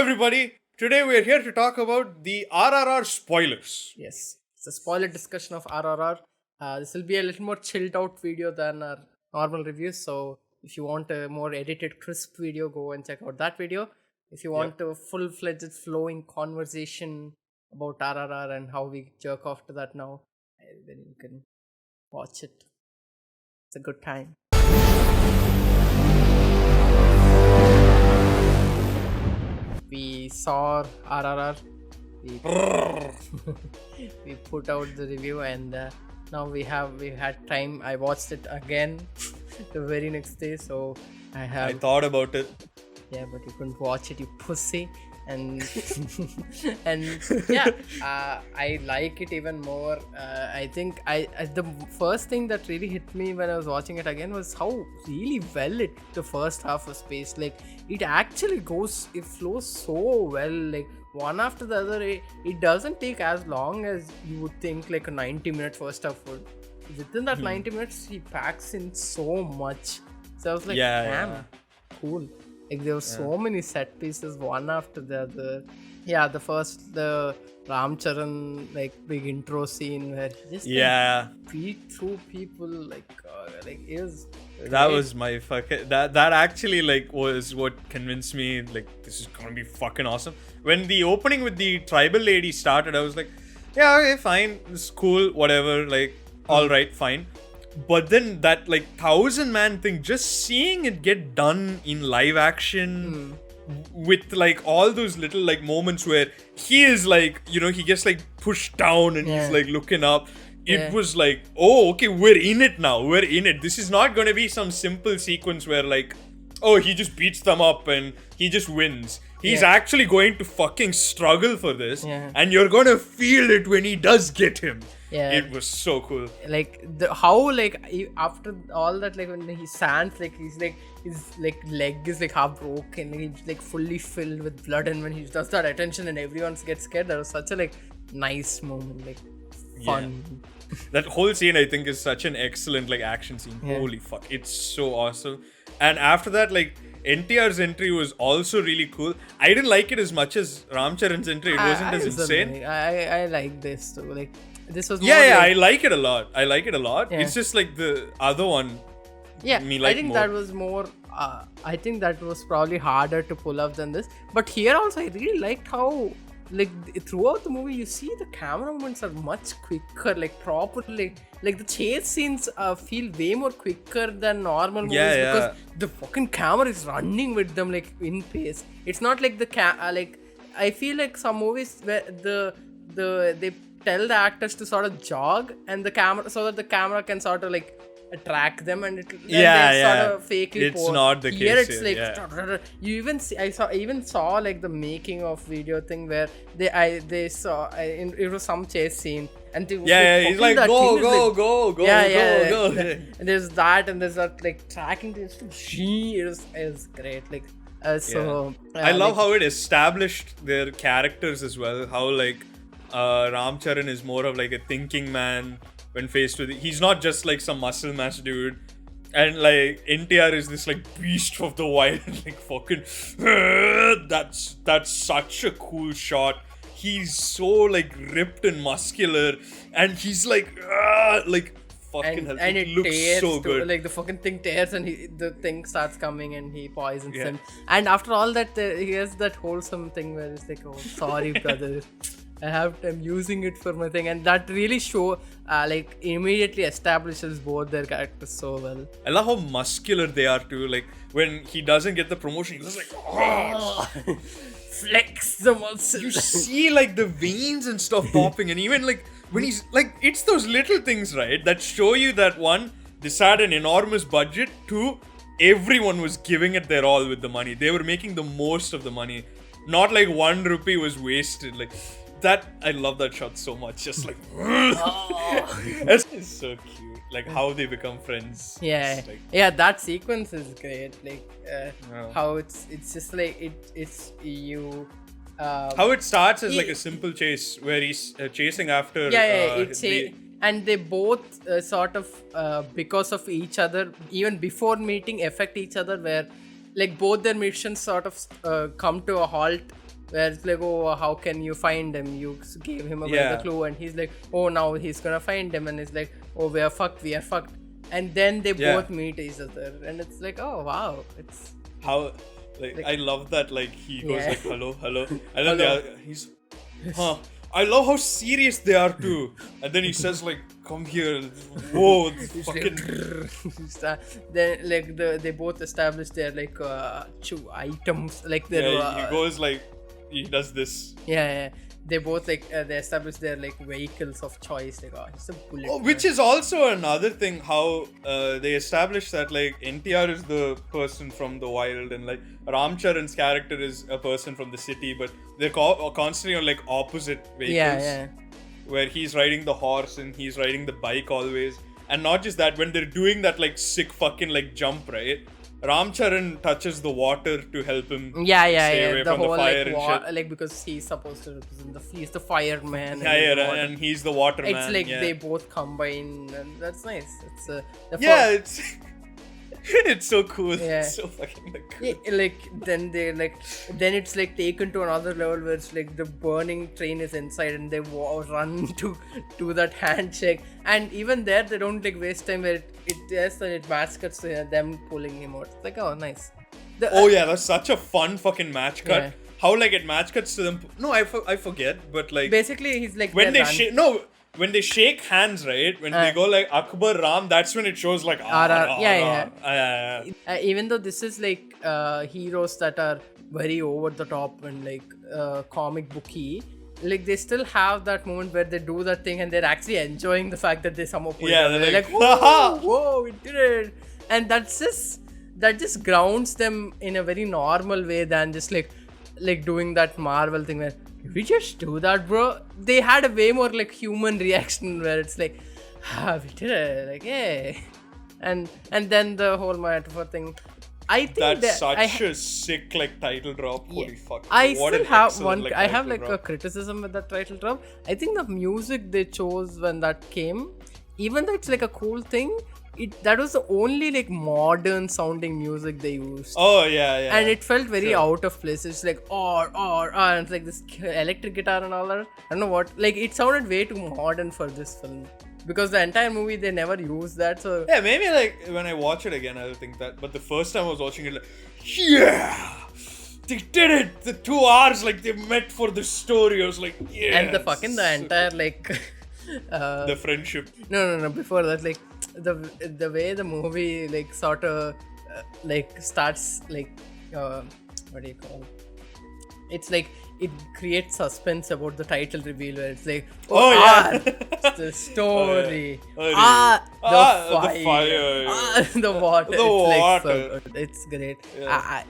everybody. Today we are here to talk about the RRR spoilers. Yes, it's a spoiler discussion of RRR. This will be a little more chilled out video than our normal reviews. So if you want a more edited, crisp video, go and check out that video. If you want a full-fledged, flowing conversation about RRR and how we jerk off to that now, then you can watch it. It's a good time. We saw RRR. We put out the review, and now we had time. I watched it again the very next day, so I thought about it. Yeah, but you couldn't watch it, you pussy. And I like it even more. I think the first thing that really hit me when I was watching it again was how really well the first half was paced. Like it actually it flows so well. Like one after the other, it doesn't take as long as you would think. Like a 90-minute first half would. Within that 90 minutes, he packs in so much. So I was like, damn, cool. Like there were so many set pieces, one after the other. Yeah, the Ram Charan big intro scene where he just beat through people it was. That was my fucking that actually was what convinced me this is gonna be fucking awesome. When the opening with the tribal lady started, I was like, yeah, okay, fine, it's cool, whatever, all right, fine. But then that 1,000-man thing, just seeing it get done in live action with all those little moments where he is he gets pushed down and he's looking up. It was oh, okay, we're in it now. We're in it. This is not gonna be some simple sequence where oh, he just beats them up and he just wins. He's actually going to fucking struggle for this, and you're gonna feel it when he does get him. Yeah, it was so cool. After all that, when he stands, his leg is half broken, he's fully filled with blood, and when he does that attention and everyone gets scared, that was such a nice moment, fun. Yeah. That whole scene, I think, is such an excellent action scene. Yeah. Holy fuck, it's so awesome. And after that, NTR's entry was also really cool. I didn't like it as much as Ram Charan's entry. It wasn't as insane. I like this too. This was more I like it a lot. Yeah. It's just the other one. Yeah, I think more. That was more. I think that was probably harder to pull off than this. But here also, I really liked how throughout the movie you see the camera movements are much quicker, properly. The chase scenes feel way more quicker than normal movies because the fucking camera is running with them in pace. It's not I feel some movies where they tell the actors to sort of jog and the camera so that the camera can sort of track them and it sort of fakely pose. It's not the here case. It's you even see I saw the making of video thing where they saw it was some chase scene and they he's go and there's that and there's that tracking it was great I love how it established their characters as well, how Ram Charan is more of a thinking man when faced with it. He's not just some muscle mass dude, and NTR is this beast of the wild fucking that's such a cool shot. He's so ripped and muscular, and he's fucking hell, and it looks so good. The fucking thing tears and the thing starts coming and he poisons him. And after all that, he has that wholesome thing where it's oh, sorry brother, I'm using it for my thing, and that really immediately establishes both their characters so well. I love how muscular they are too. When he doesn't get the promotion, he's just flex the muscle. You see the veins and stuff popping, and even when he's it's those little things, right, that show you that one, this had an enormous budget. Two, everyone was giving it their all with the money. They were making the most of the money. Not 1 rupee was wasted. That I love that shot so much. Just it's so cute. How they become friends. Yeah, that sequence is great. How it's just it's you. How it starts as a simple chase where he's chasing after. And they both sort of because of each other, even before meeting, affect each other. Where both their missions sort of come to a halt where it's like, oh, how can you find him? You gave him away the clue, and he's like, oh, now he's gonna find him, and it's like, oh, we are fucked. And then they both meet each other, and it's like, oh wow, it's how like I love that, like he goes like hello, and then he's I love how serious they are too, and then he says like, come here, whoa, fucking then like they both establish their like items, like their he goes like, he does this. They both like they establish their like vehicles of choice, like, oh, it's a bullet. Which is also another thing, how they establish that like NTR is the person from the wild, and like Ram Charan's character is a person from the city, but they're constantly on like opposite vehicles. Where he's riding the horse and he's riding the bike always. And not just that, when they're doing that like sick fucking like jump, right? Ram Charan touches the water to help him stay away from the fire like, and shit. Like, because he's supposed to represent he's the fireman. And he's the waterman. It's like they both combine, and that's nice. It's it's so cool. It's so fucking like cool. Then it's like taken to another level where it's like the burning train is inside, and they run to do that handshake, and even there they don't like waste time where it match cuts to them pulling him out. It's like, oh, nice. That's such a fun fucking match cut. How like it match cuts to them. No, I forget, but like basically he's like when they shake hands, right? When they go like Akbar Ram, that's when it shows like RRR. Even though this is like heroes that are very over the top and like comic booky, like they still have that moment where they do that thing and they're actually enjoying the fact that they somehow pull it out. They're like, whoa, we did it. And that just grounds them in a very normal way than just like doing that Marvel thing where, did we just do that, bro? They had a way more like human reaction where it's like, we did it, like, hey. And then the whole metaphor thing. I think that's such a sick like title drop. Holy fuck! I still have one. Like, I have like a criticism with that title drop. I think the music they chose when that came, even though it's like a cool thing, that was the only like modern sounding music they used. Oh yeah. And it felt very out of place. It's like and it's like this electric guitar and all that. I don't know what. Like it sounded way too modern for this film. Because the entire movie they never used that, so yeah, maybe like when I watch it again I'll think that. But the first time I was watching it, like, yeah, they did it. The 2 hours like they met for the story. I was like, yeah. And the entire like the friendship. No. Before that, like the way the movie like sort of like starts like what do you call it? It's like it creates suspense about the title reveal where it's like, it's the story, the fire, the water. Like, so it's great.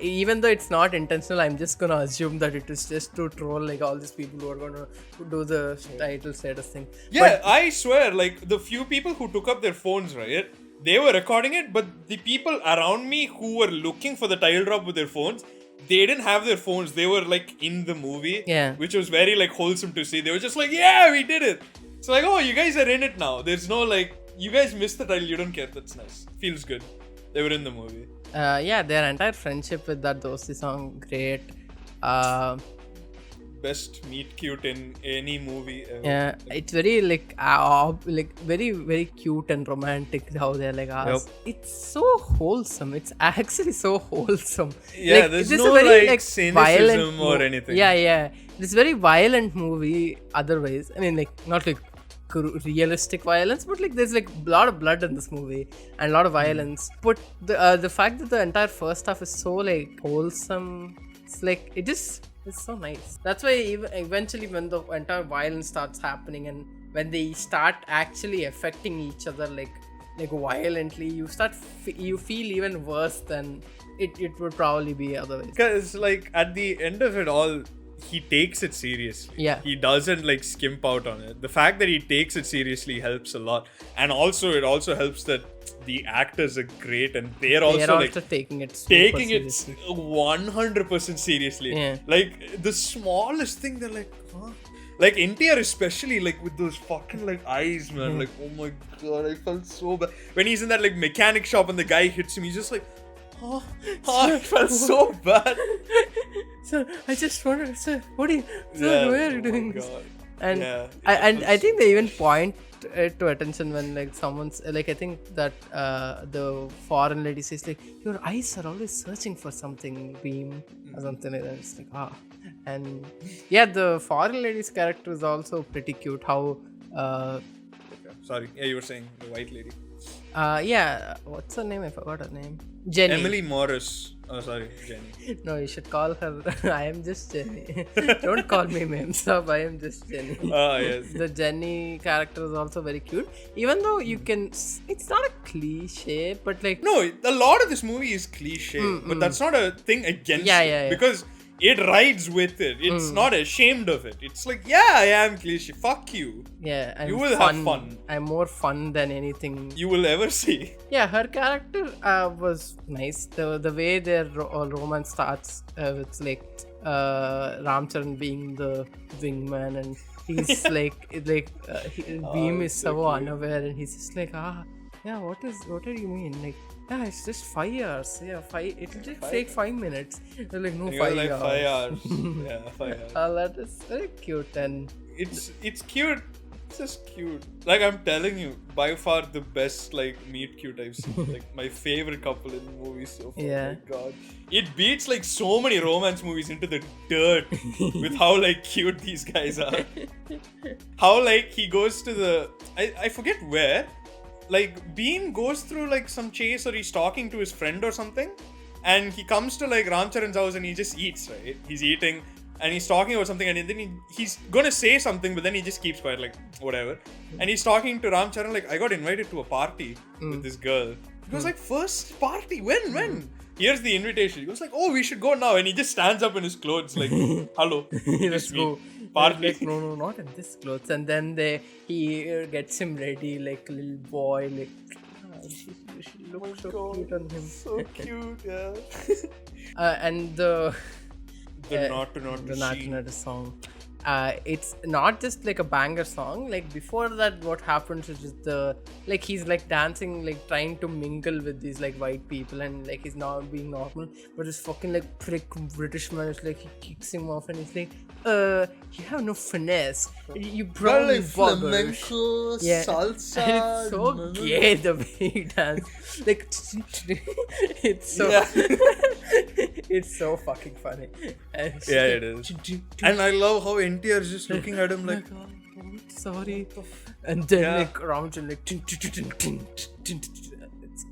Even though it's not intentional, I'm just gonna assume that it is just to troll like all these people who are gonna do the title status thing. Yeah, but I swear, like the few people who took up their phones, right? They were recording it, but the people around me who were looking for the title drop with their phones, they didn't have their phones. They were like in the movie, which was very like wholesome to see. They were just like, yeah, we did it. It's like, oh, you guys are in it now. There's no like, you guys missed the title. You don't care. That's nice. Feels good. They were in the movie. Their entire friendship with that Dosti song, great. Best meet cute in any movie ever. Yeah, it's very like very very cute and romantic how they're like It's so wholesome. It's actually so wholesome. Yeah, like, there's no like cynicism or anything. Yeah. This very violent movie otherwise. I mean, like not like realistic violence, but like there's like a lot of blood in this movie and a lot of violence. But the fact that the entire first half is so like wholesome, it's like it's so nice. That's why even eventually when the entire violence starts happening and when they start actually affecting each other like violently, you feel even worse than it would probably be otherwise. Because like at the end of it all, he takes it seriously. Yeah. He doesn't like skimp out on it. The fact that he takes it seriously helps a lot. And also it also helps that the actors are great and they're also like taking it 100% seriously. Yeah. Like the smallest thing, they're like, huh? Like NTR especially, like with those fucking like eyes, man. Like, oh my god, I felt so bad. When he's in that like mechanic shop and the guy hits him, he's just like, I felt so bad. sir, I just wanted, sir, what are you, sir, Yeah, why are you oh my doing this? God. And Yeah, I think they even point it to attention when like someone's like, I think that the foreign lady says like, your eyes are always searching for something, Beam, or something like that. It's like, and yeah, the foreign lady's character is also pretty cute. How Sorry, yeah, you were saying the white lady. yeah, what's her name? I forgot her name. Jenny. Emily Morris. Oh, sorry, Jenny. No, you should call her. I am just Jenny. Don't call me Memsab. I am just Jenny. Ah, yes. The Jenny character is also very cute. Even though you can, it's not a cliche, but like No, a lot of this movie is cliche, but that's not a thing against it. Because it rides with it. It's not ashamed of it. It's like, yeah, I am cliche. Fuck you. yeah, You will have fun. I'm more fun than anything You will ever see. Yeah, her character was nice. The way their romance starts with like Ram Charan being the wingman, and he's Beam is so unaware, and he's just like, yeah, what do you mean? Like, yeah, it's just 5 hours. Yeah, it'll just take 5 minutes. They're like, no, 5 like hours. 5 hours. Yeah, 5 hours. That is very cute, and It's cute. It's just cute. Like, I'm telling you, by far the best like meet cute I've seen. Like my favorite couple in the movie so far. Yeah. Oh my God, it beats like so many romance movies into the dirt with how like cute these guys are. How like he goes to the I forget where. Like Bean goes through like some chase, or he's talking to his friend or something, and he comes to like Ram Charan's house and he just eats, right? He's eating and he's talking about something, and then he's gonna say something, but then he just keeps quiet, like whatever. And he's talking to Ram Charan like, I got invited to a party with this girl. He goes like, first party? When? Here's the invitation. He goes like, oh, we should go now. And he just stands up in his clothes like, hello, let's go. Party. Like, no, not in this clothes. And then he gets him ready like a little boy. Like, she looks so cute on him. So cute, yeah. And the Not to song. It's not just like a banger song. Like before that, what happens is just he's like dancing, like trying to mingle with these like white people, and like he's not being normal, but this fucking like prick British man is like, he kicks him off and he's like, you have no finesse, you brown like buggers. flamenco, Yeah. salsa. And it's so gay the way he dances. Like it's so it's so fucking funny. And it's Yeah, like, it is. And I love how NTR is just looking at him like, sorry. And then Yeah. like around and like it's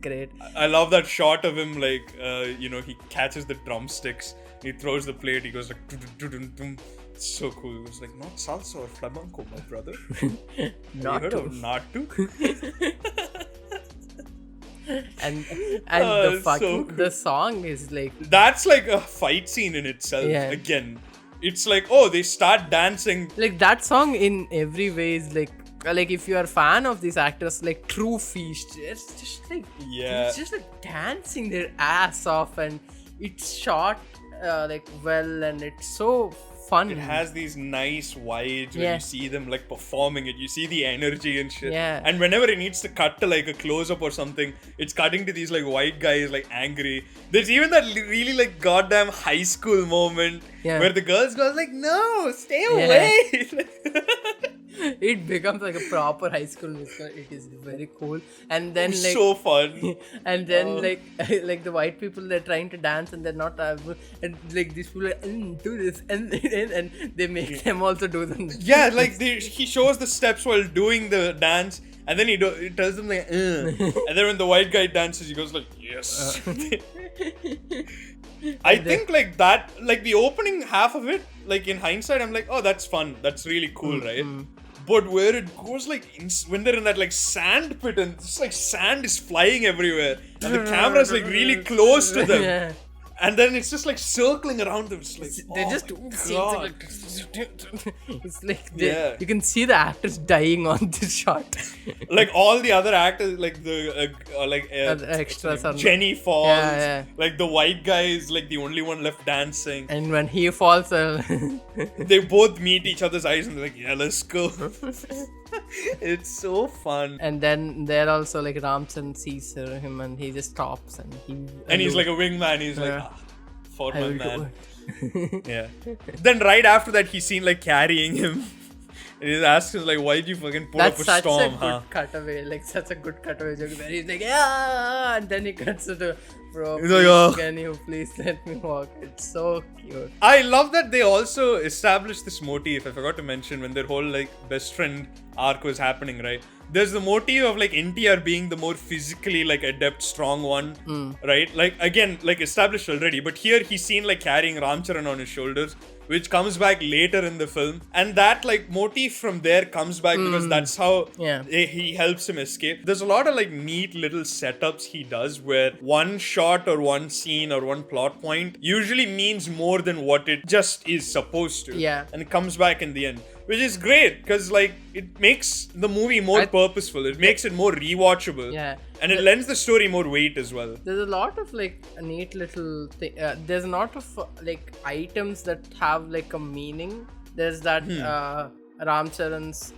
great. I love that shot of him like, he catches the drumsticks, he throws the plate, he goes like, dum. It's so cool. It was like, not salsa or flamenco, my brother. Not you heard to. of not to? And Oh, so cool. the song is like, That's like a fight scene in itself. Yeah. Again, it's like, oh, they start dancing. like that song in every way is like if you are a fan of these actors, like true feast, it's just like, Yeah. it's just like dancing their ass off, and it's shot like well, and it's so fun. It has these nice wides when Yeah. you see them like performing it. You see the energy and shit. Yeah. And whenever it needs to cut to like a close up or something, it's cutting to these like white guys like angry. There's even that really like goddamn high school moment where the girls go like, no, stay away. It becomes like a proper high school musical. It is very cool. And then It's like so fun. and then like the white people, they're trying to dance and they're not able, and like these people are like, do this, and they make them also do them. Yeah, like he shows the steps while doing the dance, and then he tells them like, and then when the white guy dances, he goes like, yes. I think like that, like the opening half of it, like in hindsight, I'm like, oh, that's fun, that's really cool, right? But where it goes like when they're in that like sand pit and just like sand is flying everywhere, and the camera's like really close to them. Yeah. And then it's just like circling around them. It's like, They oh just my do God. like it's like Yeah. you can see the actors dying on this shot. Like all the other actors, like the extras are Jenny falls. Yeah. Like the white guy is like the only one left dancing. And when he falls, They both meet each other's eyes and they're like, yeah, let's go. It's so fun. and then there also like Ramchan sees him and he just stops and And he's like a wingman. He's like, for I my will do man. it. Yeah. Then right after that, he's seen like carrying him. And he asks him like, why'd you fucking pull up a storm, That's such a huh? good cutaway, like such a good cutaway joke where he's like, yeah, and then he cuts to the bro, He's like, "Oh." can you please let me walk? It's so cute. I love that they also established this motif. I forgot to mention when their whole like best friend arc was happening, right? There's the motif of like NTR being the more physically like adept, strong one, right? Like again, like established already, but here he's seen like carrying Ramcharan on his shoulders, which comes back later in the film, and that like motif from there comes back because that's how he helps him escape. There's a lot of like neat little setups he does where one shot or one scene or one plot point usually means more than what it just is supposed to. Yeah. And it comes back in the end, which is great because like it makes the movie more purposeful. It makes it more rewatchable. Yeah. And it lends the story more weight as well. There's a lot of like a neat little thing. There's a lot of like items that have like a meaning. There's that Ramcharan's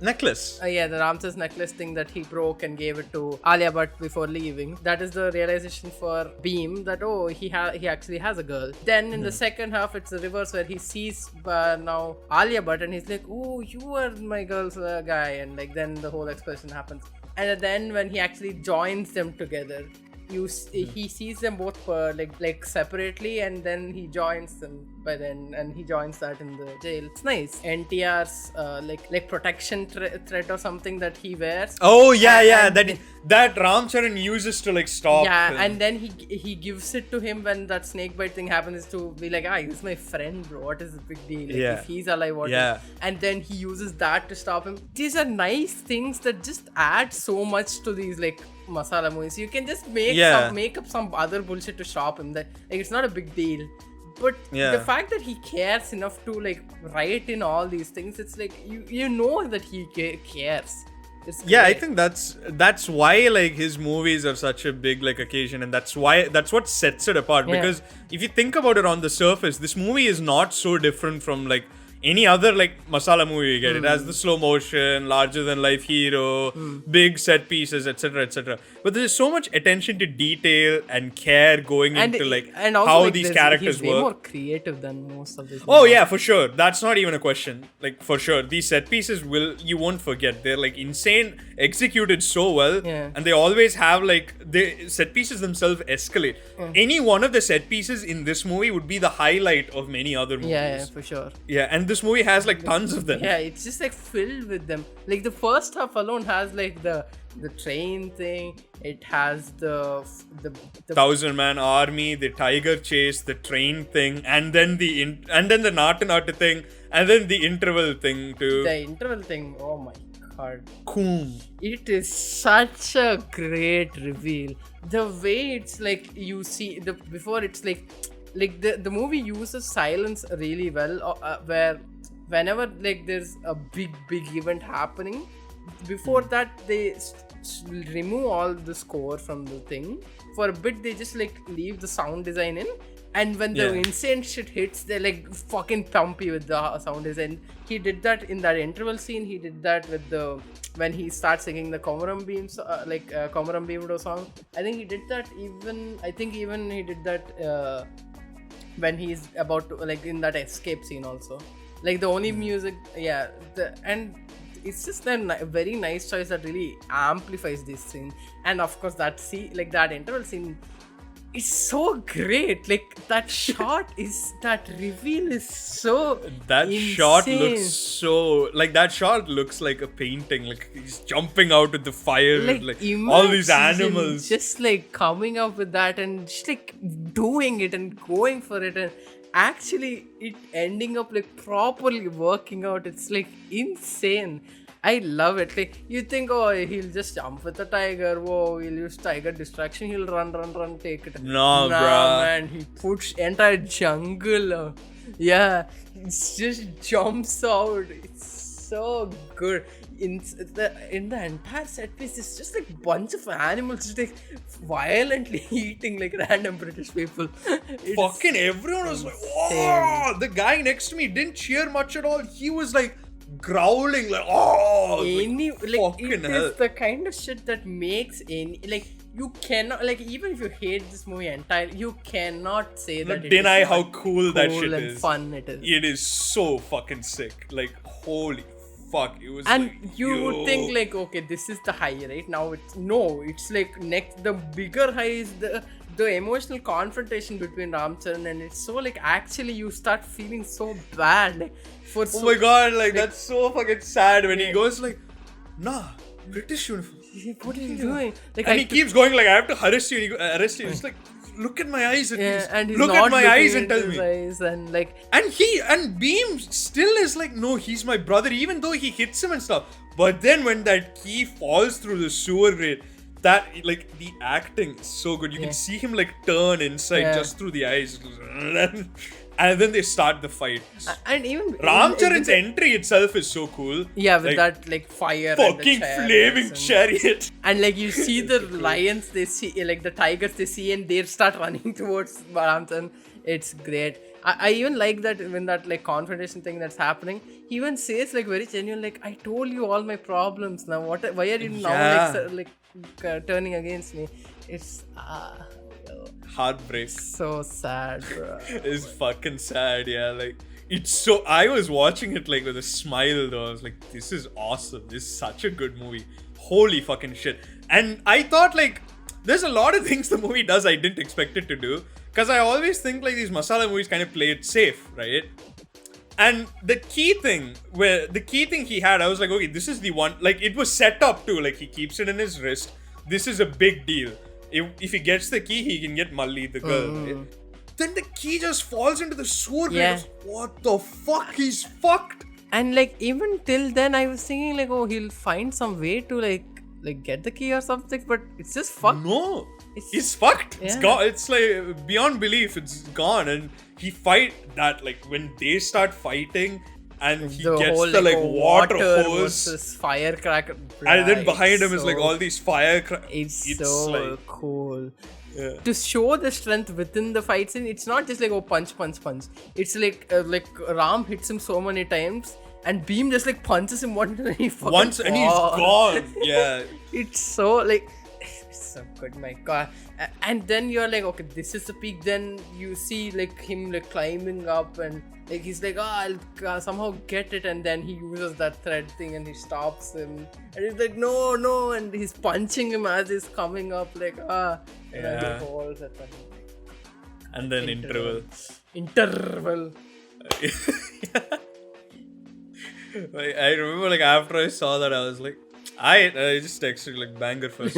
necklace. the Ramcharan's necklace thing that he broke and gave it to Alia Bhatt before leaving. That is the realization for Beam that he actually has a girl. Then in the second half, it's the reverse where he sees now Alia Bhatt and he's like, oh, you are my girl's guy, and like then the whole explosion happens. And then when he actually joins them together, he sees them both like separately, and then he joins them by then, and he joins that in the jail. It's nice. NTR's like protection threat or something that he wears. Oh yeah, that Ramcharan uses to like stop. Yeah, him. and then he gives it to him when that snake bite thing happens, to be like, he's my friend, bro. What is the big deal? Like, if he's alive, what? Yeah. And then he uses that to stop him. These are nice things that just add so much to these like masala movies. You can just make up some other bullshit to stop him. That like it's not a big deal. But the fact that he cares enough to like write in all these things, it's like you know that he cares. I think that's why like his movies are such a big like occasion, and that's what sets it apart. Because if you think about it on the surface, this movie is not so different from like any other like masala movie you get. It has the slow motion, larger than life hero, big set pieces, etc., etc. But there's so much attention to detail and care going into like also, how like, these characters he's work. way more creative than most of these. Oh yeah, for sure. That's not even a question. Like for sure, these set pieces you won't forget. They're like insane, executed so well, and they always have like the set pieces themselves escalate. Any one of the set pieces in this movie would be the highlight of many other movies. Yeah, for sure. Yeah, and this movie has like tons of them. Yeah, it's just like filled with them. Like the first half alone has like the train thing. It has the 1,000-man army, the tiger chase, the train thing, and then the Nata thing, and then the interval thing too. The interval thing. Oh my god. Cool. It is such a great reveal. The way it's like you see before it's like the movie uses silence really well, where whenever like there's a big event happening, before that they remove all the score from the thing. For a bit they just like leave the sound design in, and when the insane shit hits, they like fucking thump you with the sound design. He did that in that interval scene. He did that with when he starts singing the Komaram Beams Komaram Beamdo song. I think he did that even he did that when he's about to like in that escape scene also. Like the only music, and it's just a very nice choice that really amplifies this scene. And of course that interval scene is so great. Like that reveal is so insane. Shot looks like a painting. Like he's jumping out with the fire, like all these animals, just like coming up with that and just like doing it and going for it, and actually it ending up like properly working out. It's like insane. I love it. Like you think, he'll just jump with the tiger. Whoa, he'll use tiger distraction. He'll run, take it. No, bro. Man, he puts entire jungle. Yeah, it just jumps out. It's so good. In the entire set piece, it's just like bunch of animals just like violently eating like random British people. Fucking everyone was like, "Whoa!" The guy next to me didn't cheer much at all. He was like growling like, "Oh!" It is the kind of shit that makes you cannot, like, even if you hate this movie entirely, you cannot say that it deny is how not cool that shit and is. fun it is. It is so fucking sick. Like, holy fuck. It was And like, you would think like, okay, this is the high, right? Now it's like next, the bigger high is the emotional confrontation between Ramcharan, and it's so like, actually you start feeling so bad, like, for oh my god, like that's so fucking sad when he goes like, nah, British uniform. What are you doing? Like, And he keeps going like, I have to arrest you. And he arrest you. It's like, look at my eyes at least. and he's Look not at my looking eyes and into tell his me. eyes, and like, And Beam still is like, no, he's my brother, even though he hits him and stuff. But then when that key falls through the sewer grate, that, like, the acting is so good. You can see him like turn inside just through the eyes. And then they start the fight. and even Ramcharan's entry itself is so cool. yeah, with like, that like fire fucking and the flaming chariots chariot. and like you see the lions they see, like the tigers they see, and they start running towards Ramcharan. It's great. I even like that when that like confrontation thing that's happening, he even says like very genuine, like, I told you all my problems. Now why are you now turning against me? It's Heartbreak. so sad, bro. It's fucking sad, yeah. Like, it's so. I was watching it like with a smile though. I was like, this is awesome. This is such a good movie. Holy fucking shit. And I thought like, there's a lot of things the movie does I didn't expect it to do. Because I always think like these masala movies kind of play it safe, right? And the key thing he had, I was like, okay, this is the one. Like, it was set up to, like, he keeps it in his wrist. This is a big deal. If he gets the key, he can get Malli, the girl. Right? Then the key just falls into the sewer. Yeah. What the fuck? He's fucked. And like even till then, I was thinking like, oh, he'll find some way to like get the key or something, but it's just fucked. No, he's fucked. It's gone. It's like beyond belief. It's gone. And he fight that, like, when they start fighting, and he gets whole, the like water hose versus firecracker, and then behind him is like all these firecrackers. It's so like, cool. Yeah. To show the strength within the fight scene, it's not just like, oh, punch. It's like Ram hits him so many times, and Beam just like punches him once and he's gone. Yeah. It's so like, it's so good, my god. And then you're like, okay, this is the peak. Then you see like him like climbing up, and like he's like, oh, I'll somehow get it, and then he uses that thread thing and he stops him, and he's like, no, and he's punching him as he's coming up, like and then interval. Like, I remember like after I saw that, I was like, I just texted like banger first.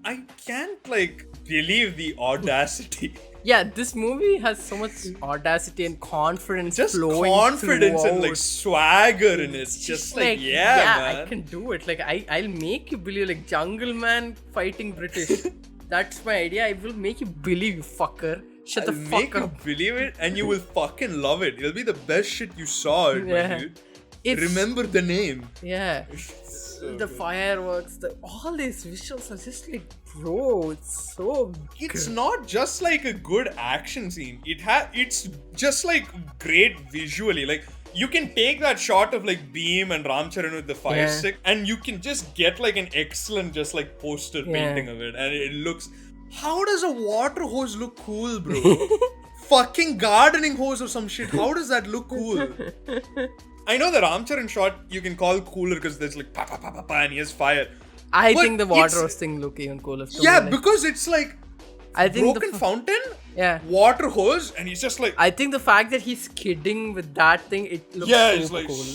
I can't like believe the audacity. Yeah, this movie has so much audacity and confidence. Just flowing confidence throughout. and like swagger in it. Just like man. I can do it. Like I'll make you believe, like Jungle Man fighting British. That's my idea. I will make you believe, you fucker. Shut the fuck make up. You believe it, and you will fucking love it. It'll be the best shit you saw, my dude. Remember the name. Yeah. So the good. Fireworks, all these visuals are just like, bro, it's so It's good. not just like a good action scene. It's just like great visually. Like, you can take that shot of like Beam and Ramcharan with the fire stick, and you can just get like an excellent just like poster painting of it, and it looks. How does a water hose look cool, bro? Fucking gardening hose or some shit. How does that look cool? I know the Ramcharan shot you can call cooler because there's like pa pa pa pa pa and he has fire. I think the water hose thing look even cooler. Yeah, because it's like I think broken fountain, water hose, and he's just like. I think the fact that he's kidding with that thing, it looks super like, cool.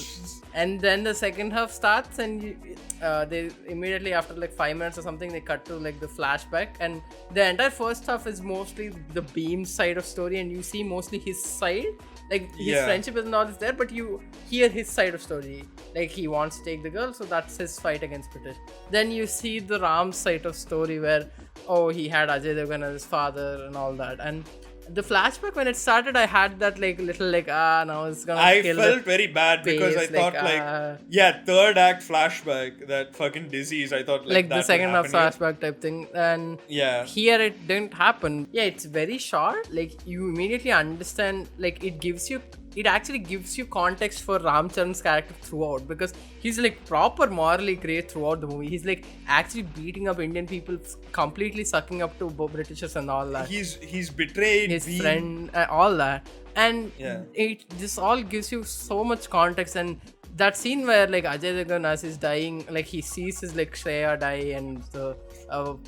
And then the second half starts, and they immediately after like 5 minutes or something, they cut to like the flashback, and the entire first half is mostly the Beam side of story, and you see mostly his side. Like his friendship and all is there, but you hear his side of story. Like he wants to take the girl, so that's his fight against British. Then you see the Ram side of story where, oh, he had Ajay Devgn as his father and all that. And the flashback when it started, I had that like little like now it's gonna. I felt very bad because I thought third act flashback, that fucking disease. I thought like the second half flashback type thing, and here it didn't happen. Yeah, it's very short. Like you immediately understand. Like it gives you it actually gives you context for Ram Charan's character throughout, because he's like proper morally grey throughout the movie. He's like actually beating up Indian people, completely sucking up to Britishers and all that. He's betrayed his friend, all that, and Yeah. this all gives you so much context. And that scene where like Ajay Devgn as he's dying, like he sees his like Shreya die and the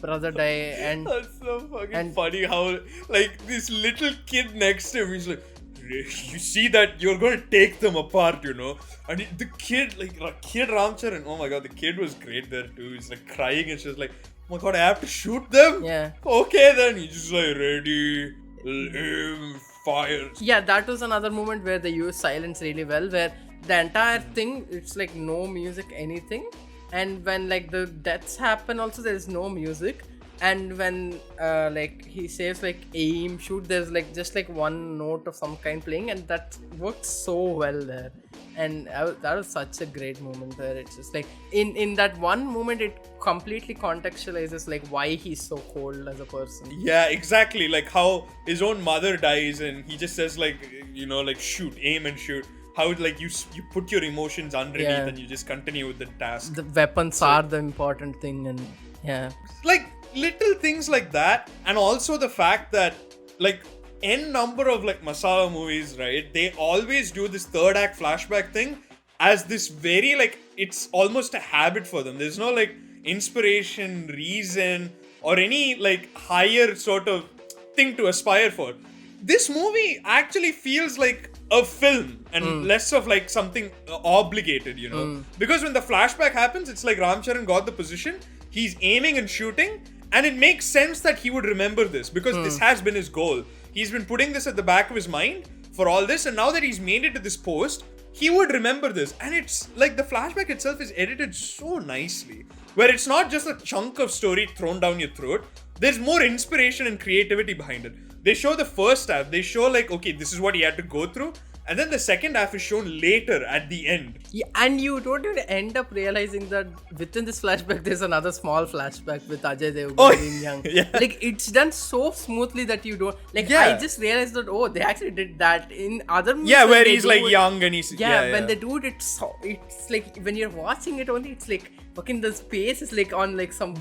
brother die, and That's so fucking funny how like this little kid next to him, he's like, you see that you're going to take them apart, you know? And the kid, like kid Ram Charan, oh my god, the kid was great there too. He's like crying and she's like, oh my god, I have to shoot them? Yeah. Okay then. He's just like, ready, aim, fire. Yeah, that was another moment where they used silence really well, where the entire thing, it's like no music, anything. And when like the deaths happen also, there's no music. And when like he says like aim, shoot, there's like just like one note of some kind playing, and that worked so well there. And that was such a great moment where it's just like in that one moment it completely contextualizes like why he's so cold as a person. Yeah, exactly. Like how his own mother dies and he just says like, you know, like shoot, aim and shoot. How like you put your emotions underneath and you just continue with the task. The weapons are the important thing, and yeah. Like little things like that, and also the fact that like n number of like masala movies, right, they always do this third act flashback thing as this very like, it's almost a habit for them. There's no like inspiration, reason, or any like higher sort of thing to aspire for. This movie actually feels like a film and less of like something obligated, you know, because when the flashback happens, it's like Ram Charan got the position, he's aiming and shooting, and it makes sense that he would remember this because this has been his goal. He's been putting this at the back of his mind for all this, and now that he's made it to this post, he would remember this. And it's like the flashback itself is edited so nicely, where it's not just a chunk of story thrown down your throat. There's more inspiration and creativity behind it. They show the first half, they show like, okay, this is what he had to go through, and then the second half is shown later at the end. Yeah, and you don't even end up realizing that within this flashback there's another small flashback with Ajay Devgn being young. Yeah. Like it's done so smoothly that you don't like. Yeah. I just realized that they actually did that in other movies. Yeah, where they he's do like it- young and he's when they do it, it's like when you're watching it only, it's like fucking the space is like on like some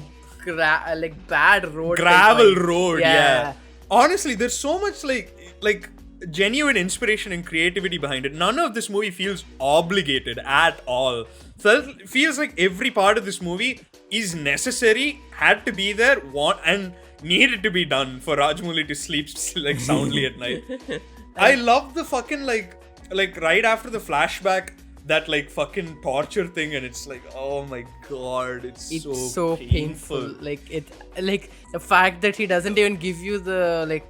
like bad road, gravel like, road. Yeah. Honestly, there's so much like genuine inspiration and creativity behind it. None of this movie feels obligated at all. Feels like every part of this movie is necessary, had to be there, and needed to be done for Rajamouli to sleep like soundly at night. I love the fucking like right after the flashback, that like fucking torture thing, and it's like, oh my god, it's so painful. Like the fact that he doesn't even give you the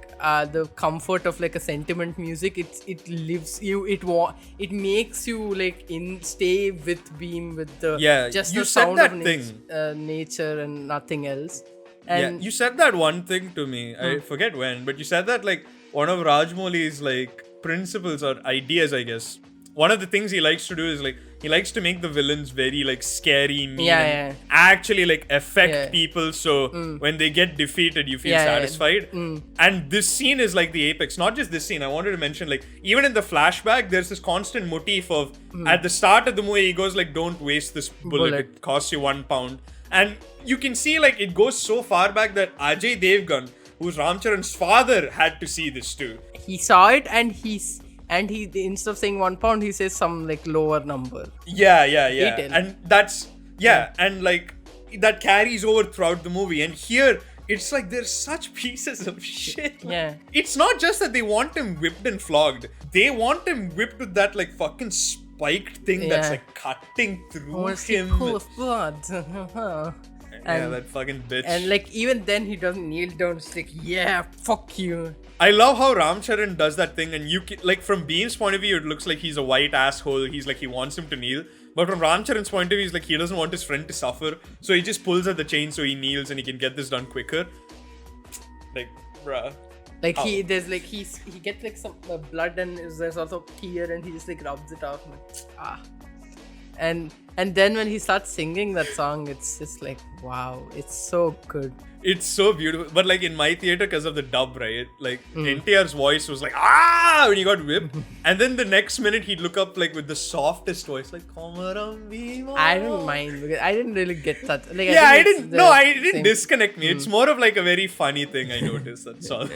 the comfort of like a sentiment music. It lives you. It makes you like stay with Beam with the just you the said sound that of thing. Nature and nothing else. And you said that one thing to me. I forget when, but you said that like one of Rajamouli's like principles or ideas, I guess. One of the things he likes to do is like he likes to make the villains very like scary, mean, and actually like affect people. So when they get defeated, you feel satisfied. And this scene is like the apex. Not just this scene. I wanted to mention like even in the flashback, there's this constant motif of at the start of the movie, he goes like, "Don't waste this bullet. It costs you £1." And you can see like it goes so far back that Ajay Devgn, who's Ram Charan's father, had to see this too. He saw it, and he instead of saying £1, he says some like lower number. Yeah. Detail. And that's and like that carries over throughout the movie. And here it's like there's such pieces of shit. Yeah. It's not just that they want him whipped and flogged. They want him whipped with that like fucking spiked thing that's like cutting through him. Full of blood. That fucking bitch. And like even then he doesn't kneel down. It's like, yeah, fuck you. I love how Ram Charan does that thing, and you can, like from Beam's point of view, it looks like he's a white asshole. He's like he wants him to kneel, but from Ram Charan's point of view, he's like he doesn't want his friend to suffer, so he just pulls at the chain so he kneels and he can get this done quicker. Like, bruh. Like he gets like some blood, and there's also tear, and he just like rubs it off. and then when he starts singing that song, it's just like, wow, it's so good. It's so beautiful. But like in my theater, because of the dub, right? Like NTR's voice was like, ah, when he got whipped. And then the next minute he'd look up like with the softest voice, like, Komaram Bhima. I don't mind because I didn't really get that. Like, Yeah, I think didn't disconnect me. It's more of like a very funny thing I noticed. That's all.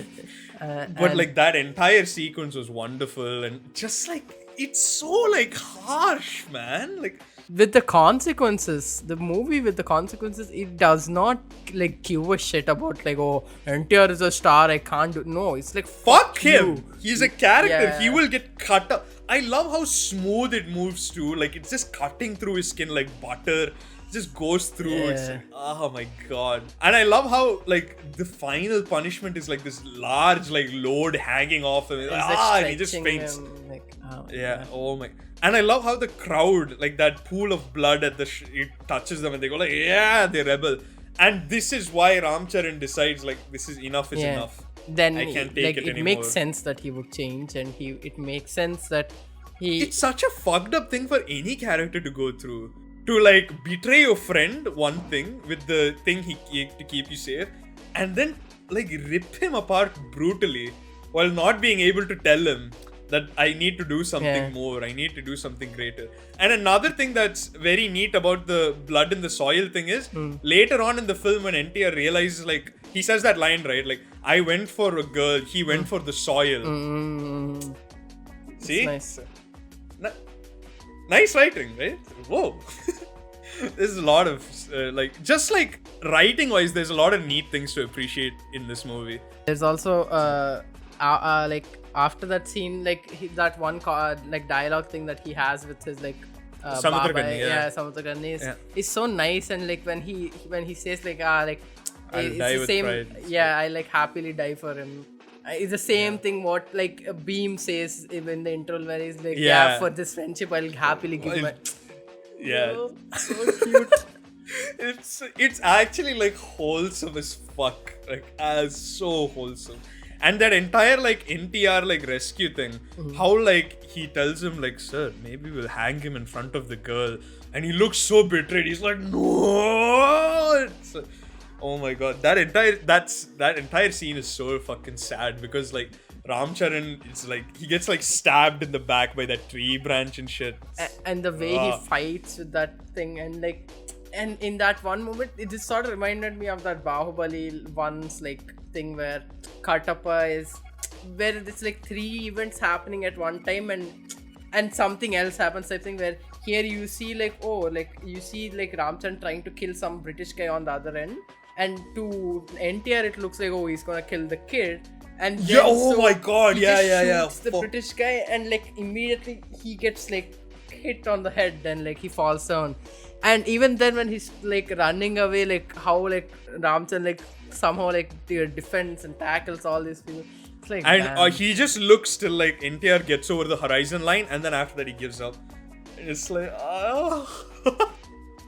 But like that entire sequence was wonderful. And just like, it's so like harsh, man. Like, with the consequences, the movie with the consequences, it does not like give a shit about like, oh, NTR is a star, I can't do. No, it's like, fuck him. you. He's a character. Yeah. He will get cut up. I love how smooth it moves too. Like it's just cutting through his skin like butter. It just goes through. Yeah. It's like, oh my god. And I love how like the final punishment is like this large like load hanging off him. And he just faints. Him, like, oh, Yeah. Oh my. And I love how the crowd, like that pool of blood at it touches them and they go like, yeah, they rebel. And this is why Ram Charan decides like, this is enough enough. Then I can't take like, it anymore. makes sense that he would change, and it makes sense that he. It's such a fucked up thing for any character to go through. To like betray your friend, one thing, with the thing to keep you safe, and then like rip him apart brutally while not being able to tell him that I need to do something more, I need to do something greater. And another thing that's very neat about the blood in the soil thing is, later on in the film when NTR realizes, like, he says that line, right? Like, I went for a girl, he went for the soil. See? Nice. Nice writing, right? Whoa. There's a lot of, like, just like writing-wise, there's a lot of neat things to appreciate in this movie. There's also, like, after that scene, like that one like dialogue thing that he has with his like Samudragani, is so nice. And like when he says like I'll it's die the with same pride. I like happily die for him. It's the same thing what like Beam says in the intro where he's like, for this friendship I'll happily give my so cute. It's actually like wholesome as fuck, like as so wholesome. And that entire like NTR like rescue thing, how like he tells him like, sir, maybe we'll hang him in front of the girl, and he looks so betrayed. He's like, no. Oh my god, that entire scene is so fucking sad because like Ram Charan, it's like he gets like stabbed in the back by that tree branch and shit. And the way he fights with that thing, and in that one moment, it just sort of reminded me of that Bahubali once like thing where Katappa is where it's like 3 events happening at one time and something else happens type thing, where here you see like you see like Ramchandran trying to kill some British guy on the other end, and to NTR it looks like he's gonna kill the kid, and then, my god, he shoots the British guy, and like immediately he gets like hit on the head and like he falls down. And even then when he's like running away, like how like Ramchandran like somehow like defends and tackles all these people. It's like, and he just looks till like NTR gets over the horizon line, and then after that he gives up. And it's like,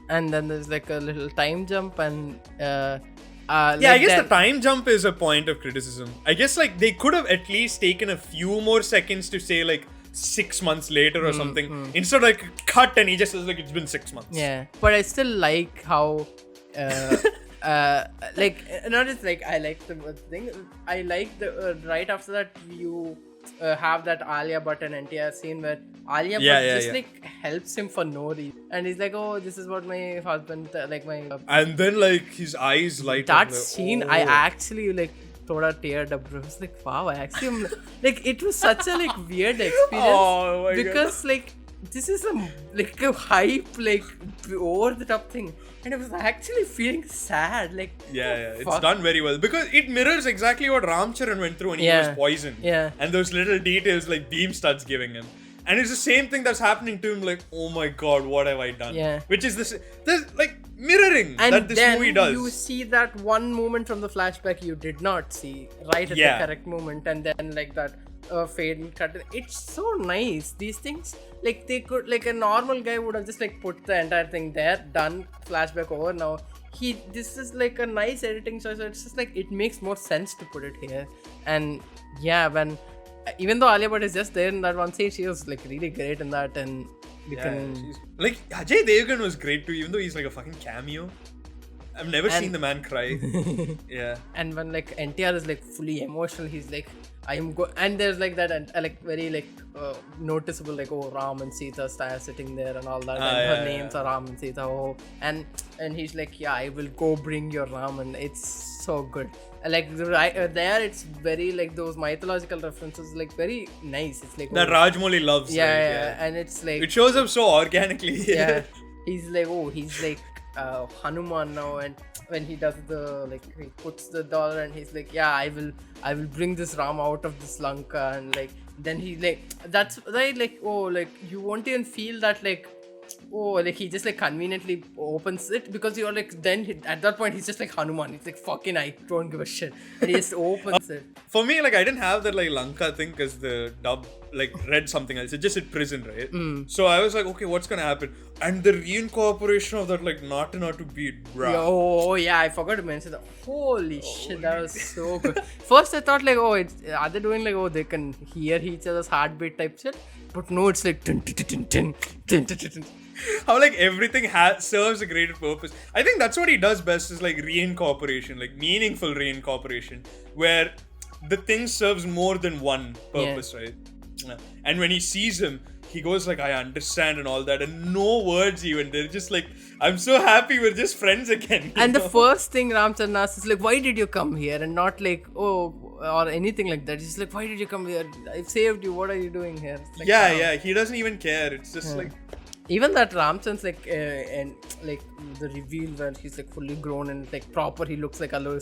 and then there's like a little time jump, and I guess the time jump is a point of criticism. I guess like they could have at least taken a few more seconds to say like 6 months later or something, instead of like cut and he just says like it's been 6 months. Yeah, but I still like how like not just like I like the thing, I like the right after that you have that Alia Bhatt and NTR scene where Alia Bhatt like helps him for no reason, and he's like, oh, this is what my husband like my and then like his eyes light up. That scene I actually like thoda teared up, bro. I was like, wow, I actually am, like it was such a like weird experience because like this is a hype like over the top thing, and I was actually feeling sad. Like it's done very well because it mirrors exactly what Ram Charan went through when he was poisoned. And those little details like Beam starts giving him, and it's the same thing that's happening to him. Like, oh my god, what have I done? Which is this like mirroring and that this movie does. You see that one moment from the flashback you did not see right at the correct moment, and then like that fade and cut. It's so nice. These things, like they could, like a normal guy would have just like put the entire thing there, done, flashback over. Now this is like a nice editing choice. So it's just like it makes more sense to put it here. And when even though Alia Bhatt is just there in that one scene, she was like really great in that. And You Yeah, can. she's like Ajay Devgn was great too, even though he's like a fucking cameo. I've never seen the man cry. Yeah. And when like NTR is like fully emotional, he's like, I am and there's like that and like very like noticeable like, oh, Ram and Sita sitting there and all that, and her names are Ram and Sita. Oh, and he's like, yeah, I will go bring your Ram, and it's so good. Like there, it's very like those mythological references, like very nice. It's like That Rajamouli loves. yeah, right? yeah, and it's like It shows up so organically. yeah, he's like Hanuman now, and when he does the like he puts the dollar and he's like, yeah, I will bring this Ram out of this Lanka, and like then he like that's right, like, oh, like you won't even feel that like, oh, like he just like conveniently opens it, because you're like then at that point he's just like Hanuman. He's like, fucking, I don't give a shit, and he just opens it. For me, like I didn't have that like Lanka thing because the dub like read something else. It just said prison, right? So I was like, okay, what's gonna happen? And the reincorporation of that like Natu beat, bro. Oh yeah, I forgot to mention that. Holy shit, that was so good. First I thought like, oh, are they doing like, oh, they can hear each other's heartbeat type shit? But no, it's like how like everything serves a greater purpose. I think that's what he does best, is like reincorporation, like meaningful reincorporation, where the thing serves more than one purpose, right? Yeah. And when he sees him, he goes like, I understand and all that, and no words even. They're just like, I'm so happy we're just friends again. And the first thing Ramcharan asks is like, why did you come here? And not like, oh, or anything like that. He's like, why did you come here? I saved you. What are you doing here? Like, yeah, he doesn't even care. It's just like, even that Ramcharan's like and like the reveal where he's like fully grown and like proper, he looks like Alia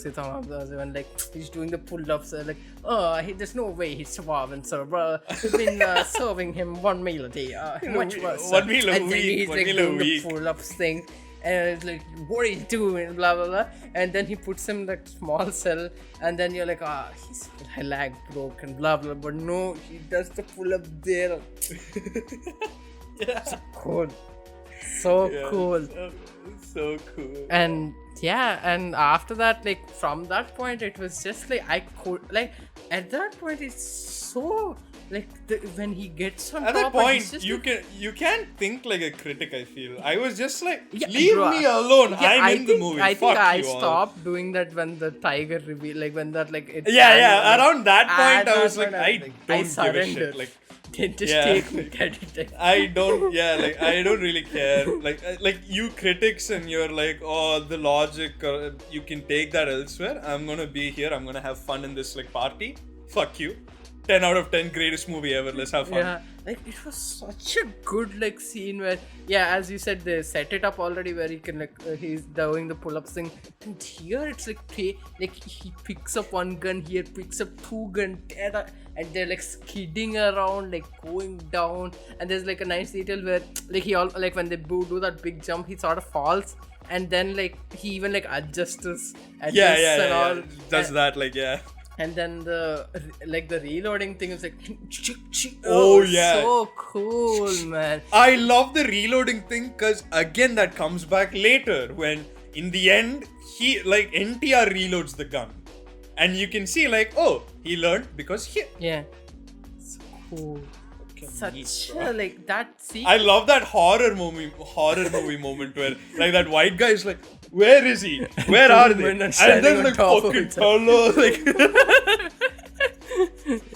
when like he's doing the pull-ups, like, oh, there's no way he's surviving, sir. We've been serving him one meal a day, much worse. One meal a and then week, he's one like meal a doing week. the pull-ups thing, and it's like, what are you doing? Blah blah blah. And then he puts him in that small cell, and then you're like, his leg broke and blah blah. But no, he does the pull-up there. yeah. So cool. Cool. So cool. And yeah, and after that, like from that point, it was just like I could like at that point it's so like when he gets on at top, that point like, you can't think like a critic. I feel I was just like, yeah, leave bro, me alone. yeah, I'm in the movie. I think Fuck I you all. stopped doing that when the tiger reveal, like when that like it Yeah. like, Around that at point, I was that like, point, I don't I give a surrendered. shit. Like, just take me, get it. I don't. Yeah, like I don't really care. Like you critics and you're like, oh, the logic. You can take that elsewhere. I'm gonna be here. I'm gonna have fun in this like party. Fuck you. 10 out of 10 greatest movie ever. Let's have fun. Yeah, like it was such a good like scene where, yeah, as you said, they set it up already where he can like he's doing the pull-ups thing, and here it's like he picks up one gun, here picks up two guns, and they're like skidding around, like going down, and there's like a nice detail where like like when they do that big jump, he sort of falls, and then like he even like adjusts and all. Does that like yeah. And then the reloading thing is like, oh yeah, so cool, man. I love the reloading thing because again that comes back later when in the end he like NTR reloads the gun, and you can see like, oh, he learned because he so cool. Such a, like that scene. I love that horror movie moment where like that white guy is like, where is he? Where are they? And then like fucking hello, like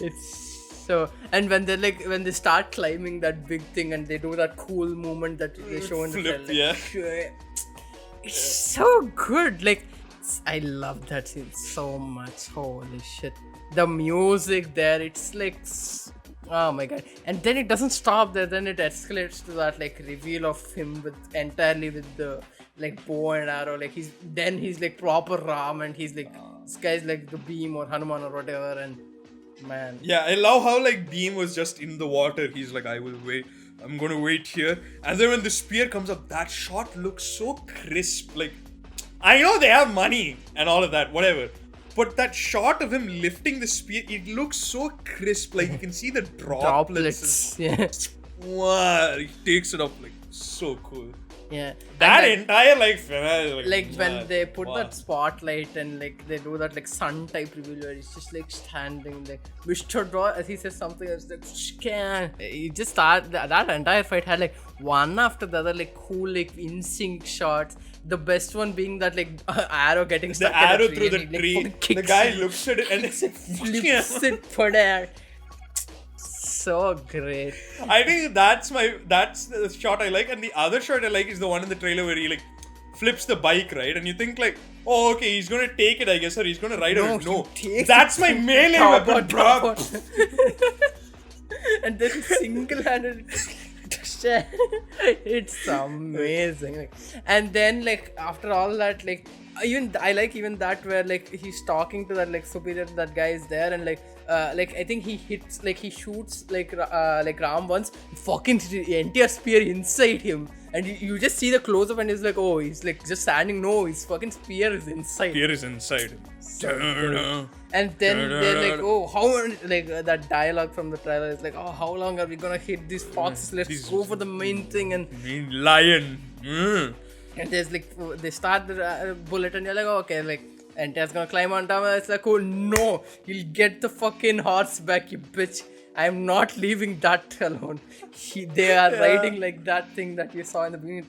it's so. And when they start climbing that big thing and they do that cool movement that they show in the flip, trailer, it's so good. Like I love that scene so much. Holy shit, the music there, it's like, oh my god. And then it doesn't stop there, then it escalates to that like reveal of him entirely with the like bow and arrow, like he's like proper Ram, and he's like this guy's like the Beam or Hanuman or whatever, and man. Yeah, I love how like Beam was just in the water. He's like, I will wait. I'm gonna wait here. And then when the spear comes up, that shot looks so crisp. Like, I know they have money and all of that, whatever. But that shot of him lifting the spear, it looks so crisp. Like you can see the droplets. Yeah. Wow, he takes it up like so cool. Yeah. That And entire like when they put wow. that spotlight and like they do that like sun type reveal where it's just like standing like Mr. Draw, as he says something else like scan. You just start that entire fight had like one after the other like cool like in sync shots. The best one being that like arrow getting stuck The arrow in through the and he, tree. like, kicks The guy it, looks at it and it's flips it for there. So great. I think that's the shot I like, and the other shot I like is the one in the trailer where he like flips the bike, right? And you think like, oh okay, he's gonna take it, I guess, or he's gonna ride on it. No, that's my melee weapon, bro. And then single-handed. It's amazing. And then like after all that, like even I like even that where like he's talking to that like superior, that guy is there, and like I think he hits like he shoots like Ram once, fucking entire spear inside him, and you just see the close up and it's like, oh, he's like just standing. No, his fucking spear is inside. Spear is inside. And then they're like, oh, how like that dialogue from the trailer is like, oh, how long are we gonna hit these foxes? Let's go for the main thing. And lion. And there's like they start the bullet and you're like, oh, okay, like Entier's gonna climb on top, and it's like, oh no, you'll get the fucking horse back, you bitch. I'm not leaving that alone. They are riding like that thing that you saw in the beginning,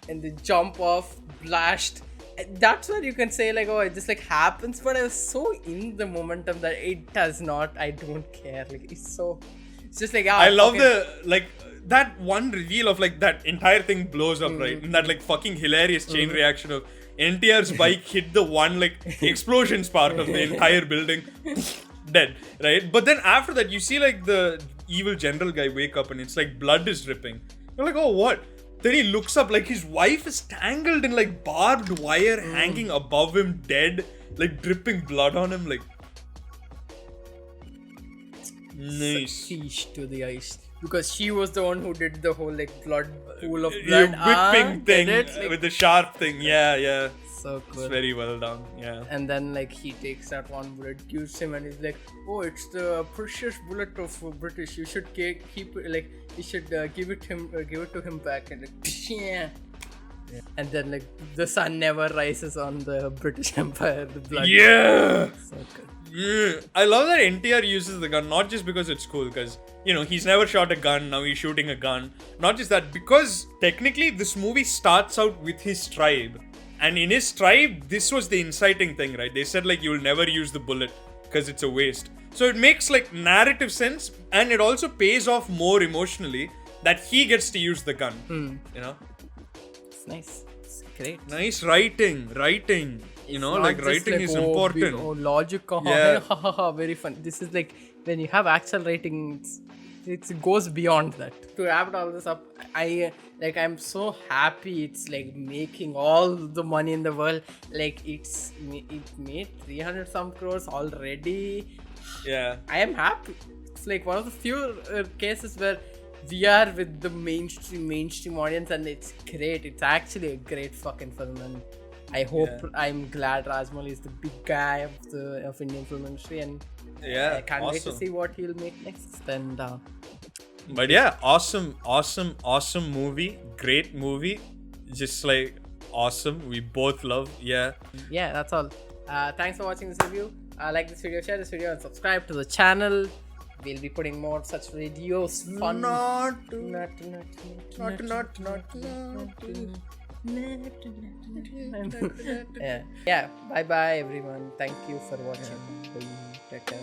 and they jump off, blast. That's where you can say like, oh, it just like happens, but I was so in the momentum that it does not. I don't care. Like it's just like, I love the like that one reveal of like that entire thing blows up, right? And that like fucking hilarious chain reaction of NTR's bike hit the one like explosions part of the entire building, dead, right? But then after that, you see like the evil general guy wake up and it's like blood is dripping. You're like, oh, what? Then he looks up, like his wife is tangled in like barbed wire hanging above him, dead, like dripping blood on him, like. Nice. Fish to the ice. Because she was the one who did the whole like blood pool of blood whipping thing with the sharp thing. Yeah. So cool. It's very well done. Yeah. And then like he takes that one bullet, gives him, and he's like, "Oh, it's the precious bullet of British. You should keep it. Like you should give it to him back." And like, yeah. And then like the sun never rises on the British Empire. The blood. Yeah. So good. Yeah. I love that NTR uses the gun, not just because it's cool, because he's never shot a gun, now he's shooting a gun. Not just that, because technically this movie starts out with his tribe, and in his tribe this was the inciting thing, right? They said like, you'll never use the bullet because it's a waste. So it makes like narrative sense, and it also pays off more emotionally that he gets to use the gun. It's nice. It's great. Nice writing. Writing is important. Logic. Yeah. Very fun. This is like when you have actual writing, it goes beyond that. To wrap all this up, I'm so happy it's like making all the money in the world. Like it made 300 some crores already. Yeah. I am happy. It's like one of the few cases where we are with the mainstream audience, and it's great. It's actually a great fucking film, and I hope I'm glad Rajamouli is the big guy of Indian film industry, and I can't wait to see what he'll make next. And but yeah, awesome movie, great movie, just like awesome. We both love. Yeah, that's all. Thanks for watching this review. Like this video, share this video, and subscribe to the channel. We'll be putting more such videos. Fun. Yeah. Bye bye everyone. Thank you for watching. Take care.